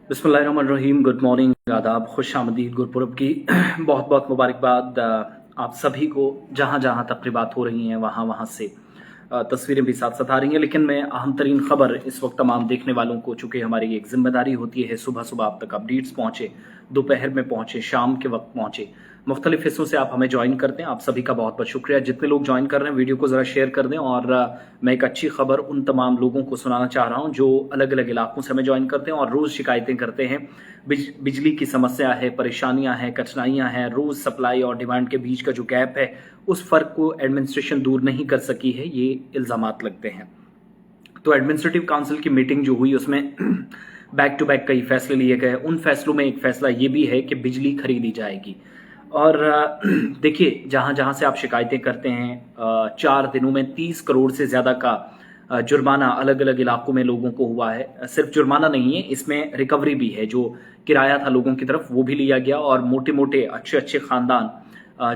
बिस्मिल्लाहिर्रहमानिर्रहीम। Good morning, आदाब, खुश आमदीद, गुरपुरब की बहुत बहुत मुबारकबाद आप सभी को। जहाँ जहाँ तकरीबात हो रही हैं वहाँ वहाँ से तस्वीरें भी साथ साथ आ रही हैं। लेकिन मैं अहम तरीन खबर इस वक्त तमाम देखने वालों को, चूँकि हमारी एक जिम्मेदारी होती है सुबह सुबह आप तक अपडेट्स पहुँचे, दोपहर में पहुँचे, शाम के वक्त पहुँचे, मुख्तलिफ हिस्सों से आप हमें ज्वाइन करते हैं। आप सभी का बहुत बहुत शुक्रिया। जितने लोग ज्वाइन कर रहे हैं वीडियो को ज़रा शेयर कर दें। और मैं एक अच्छी खबर उन तमाम लोगों को सुनाना चाह रहा हूं जो अलग अलग इलाकों से हमें ज्वाइन करते हैं और रोज़ शिकायतें करते हैं। बिजली की समस्या है, परेशानियां हैं, कठिनाइयां हैं, रोज़ सप्लाई और डिमांड के बीच का जो गैप है उस फ़र्क को एडमिनिस्ट्रेशन दूर नहीं कर सकी है, ये इल्ज़ामात लगते हैं। तो एडमिनिस्ट्रेटिव काउंसिल की मीटिंग जो हुई उसमें बैक टू बैक कई फैसले लिए गए। उन फैसलों में एक फैसला ये भी है कि बिजली खरीदी जाएगी। और देखिए, जहाँ जहाँ से आप शिकायतें करते हैं, 4 दिनों में 30 करोड़ से ज़्यादा का जुर्माना अलग अलग इलाकों में लोगों को हुआ है। सिर्फ जुर्माना नहीं है, इसमें रिकवरी भी है। जो किराया था लोगों की तरफ वो भी लिया गया और मोटे मोटे अच्छे अच्छे ख़ानदान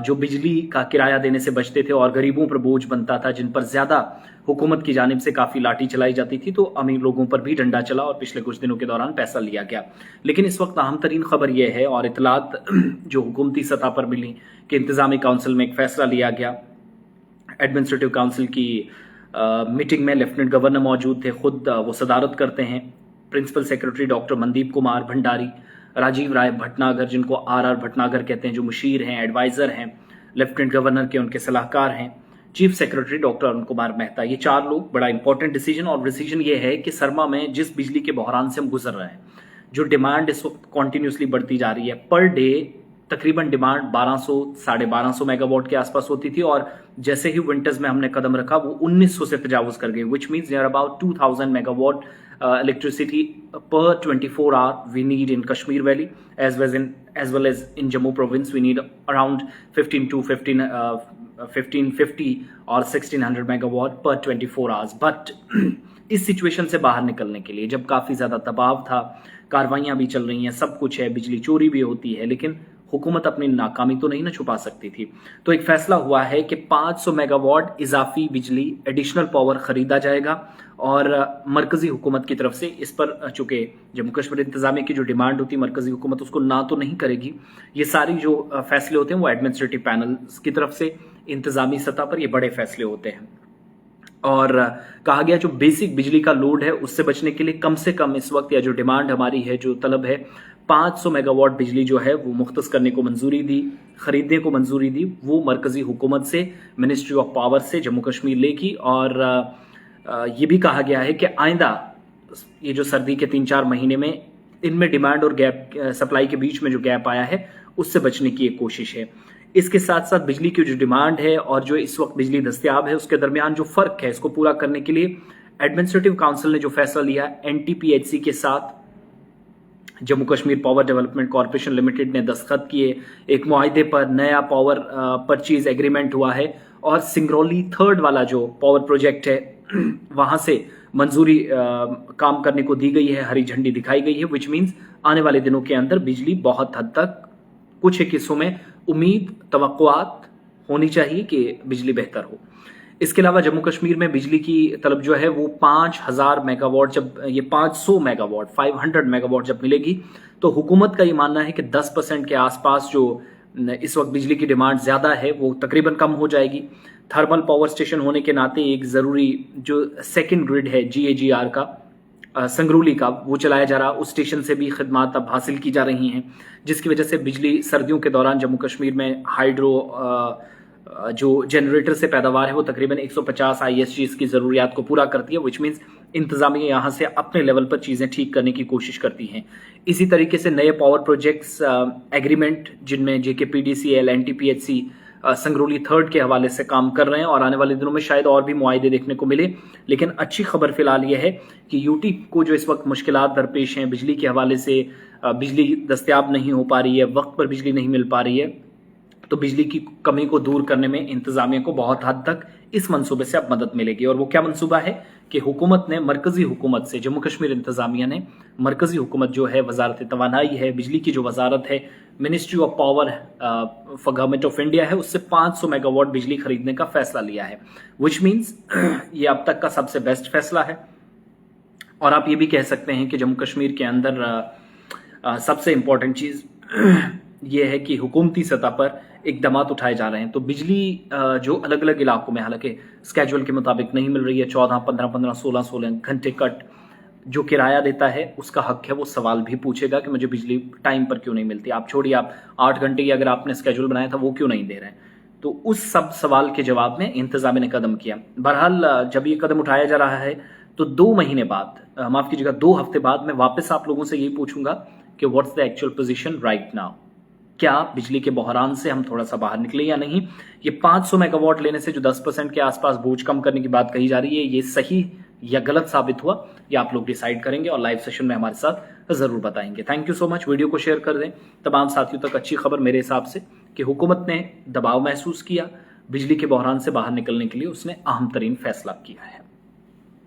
जो बिजली का किराया देने से बचते थे और गरीबों पर बोझ बनता था, जिन पर ज़्यादा हुकूमत की जानिब से काफ़ी लाठी चलाई जाती थी, तो अमीर लोगों पर भी डंडा चला और पिछले कुछ दिनों के दौरान पैसा लिया गया। लेकिन इस वक्त अहम तरीन खबर यह है और इतलात जो हुकूमती सतह पर मिली कि इंतज़ामी काउंसिल में एक फ़ैसला लिया गया। एडमिनिस्ट्रेटिव काउंसिल की मीटिंग में लेफ्टिनेंट गवर्नर मौजूद थे, खुद वो सदारत करते हैं। Principal secretary doctor Mandeep Kumar Bhandari, Rajiv Rai Bhatnagar, जिनको आर भटनागर कहते हैं, जो मुशीर हैं, एडवाइज़र हैं, लेफ्टिनेंट गवर्नर के उनके सलाहकार हैं, chief secretary doctor Arun Kumar Mehta, ये 4 लोग। बड़ा इंपॉर्टेंट डिसीजन। और डिसीजन ये है कि सरमा में जिस बिजली के बहरान से हम गुजर रहे हैं, जो डिमांड इस वक्त कॉन्टीन्यूसली बढ़ती जा रही है, पर डे तकरीबन डिमांड 1200 1250 मेगावाट के आसपास होती थी और जैसे ही विंटर्स में हमने कदम रखा वो 1900 से तजावुज कर गई, which means there about 2000 megawatt electricity per 24 hour we need in Kashmir Valley as well as in Jammu province. We need around 1550 or 1600 megawatt per 24 hours. But इस सिचुएशन से बाहर निकलने के लिए, जब काफ़ी ज़्यादा दबाव था, कार्रवाइयाँ भी चल रही हैं, सब कुछ है, बिजली चोरी भी होती है, लेकिन हुकूमत अपनी नाकामी तो नहीं ना छुपा सकती थी। तो एक फैसला हुआ है कि 500 मेगावाट इजाफी बिजली, एडिशनल पावर खरीदा जाएगा और मरकजी हुकूमत की तरफ से इस पर, चूंकि जम्मू कश्मीर इंतजामिया की जो डिमांड होती है मरकजी हुकूमत उसको ना तो नहीं करेगी। ये सारी जो फैसले होते हैं वो एडमिनिस्ट्रेटिव पैनल की तरफ से इंतजामी सतह पर ये बड़े फैसले होते हैं। और कहा गया जो बेसिक बिजली का लोड है उससे बचने के लिए कम से कम इस वक्त, या जो डिमांड हमारी है, जो तलब है, 500 मेगावाट बिजली जो है वो मुख्तस करने को मंजूरी दी, खरीदने को मंजूरी दी। वो मरकजी हुकूमत से, मिनिस्ट्री ऑफ पावर से जम्मू कश्मीर लेगी। और ये भी कहा गया है कि आइंदा ये जो सर्दी के 3-4 महीने में इनमें डिमांड और गैप, सप्लाई के बीच में जो गैप आया है उससे बचने की एक कोशिश है। इसके साथ साथ बिजली की जो डिमांड है और जो इस वक्त बिजली दस्तियाब है उसके दरमियान जो फर्क है, इसको पूरा करने के लिए एडमिनिस्ट्रेटिव काउंसिल ने जो फैसला लिया, एनटीपीएचसी के साथ Jammu Kashmir power development corporation limited ने दस्तखत किए। एक मुआहदे पर नया पावर परचेज एग्रीमेंट हुआ है और सिंगरौली 3rd वाला जो पावर प्रोजेक्ट है वहां से मंजूरी काम करने को दी गई है, हरी झंडी दिखाई गई है, विच मीन्स आने वाले दिनों के अंदर बिजली बहुत हद तक, कुछ एक हिस्सों में उम्मीद, तवक्कुआत होनी चाहिए कि बिजली बेहतर हो। इसके अलावा जम्मू कश्मीर में बिजली की तलब जो है वो 5000 मेगावाट, जब ये 500 मेगावाट 500 मेगावाट जब मिलेगी तो हुकूमत का ये मानना है कि 10% के आसपास जो इस वक्त बिजली की डिमांड ज़्यादा है वो तकरीबन कम हो जाएगी। थर्मल पावर स्टेशन होने के नाते एक ज़रूरी जो सेकेंड ग्रिड है GAGR का, संगरूली का, वो चलाया जा रहा, उस स्टेशन से भी खिदमात अब हासिल की जा रही हैं, जिसकी वजह से बिजली सर्दियों के दौरान जम्मू कश्मीर में हाइड्रो जो जनरेटर से पैदावार है वो तकरीबन 150 ISGs की ज़रूरियात को पूरा करती है, विच मीन्स इंतज़ामिया यहाँ से अपने लेवल पर चीज़ें ठीक करने की कोशिश करती हैं। इसी तरीके से नए पावर प्रोजेक्ट्स एग्रीमेंट जिनमें JKPDCL, NTPHC संगरूली 3rd के हवाले से काम कर रहे हैं और आने वाले दिनों में शायद और भी मुआहदे देखने को मिले। लेकिन अच्छी खबर फिलहाल यह है कि यूटी को जो इस वक्त मुश्किलात दरपेश हैं बिजली के हवाले से, बिजली दस्तयाब नहीं हो पा रही है, वक्त पर बिजली नहीं मिल पा रही है, तो बिजली की कमी को दूर करने में इंतजामिया को बहुत हद तक इस मंसूबे से अब मदद मिलेगी। और वो क्या मंसूबा है कि हुकूमत ने मरकजी हुकूमत से, जम्मू कश्मीर इंतजामिया ने मरकजी हुकूमत जो है, वजारत तवानाई है, बिजली की जो वजारत है, ministry of power for government of India है, उससे 500 मेगावाट बिजली खरीदने का फैसला लिया है, विच मीन्स ये अब तक का सबसे बेस्ट फैसला है। और आप ये भी कह सकते हैं कि जम्मू कश्मीर के अंदर सबसे इम्पोर्टेंट चीज़ ये है कि हुकूमती सतह पर इकदामात उठाए जा रहे हैं। तो बिजली जो अलग अलग इलाकों में हालांकि स्केड्यूल के मुताबिक नहीं मिल रही है, 14, 15, 15, 16, 16 घंटे कट, जो किराया देता है उसका हक है, वो सवाल भी पूछेगा कि मुझे बिजली टाइम पर क्यों नहीं मिलती। आप छोड़िए, आप 8 घंटे की अगर आपने स्केड्यूल बनाया था वो क्यों नहीं दे रहे हैं। तो उस सब सवाल के जवाब में इंतजामिया ने कदम किया। बहरहाल जब ये कदम उठाया जा रहा है तो 2 महीने बाद, माफ कीजिएगा 2 हफ्ते बाद, मैं वापस आप लोगों से यही पूछूंगा कि what's the actual position right now. क्या बिजली के बहरान से हम थोड़ा सा बाहर निकले या नहीं। ये 500 मेगावाट लेने से जो 10% के आसपास बोझ कम करने की बात कही जा रही है, ये सही या गलत साबित हुआ, ये आप लोग डिसाइड करेंगे और लाइव सेशन में हमारे साथ जरूर बताएंगे। Thank you so much. Video को शेयर कर दें तमाम साथियों तक। अच्छी खबर मेरे हिसाब से कि हुकूमत ने दबाव महसूस किया, बिजली के बहरान से बाहर निकलने के लिए उसने अहम तरीन फैसला किया है।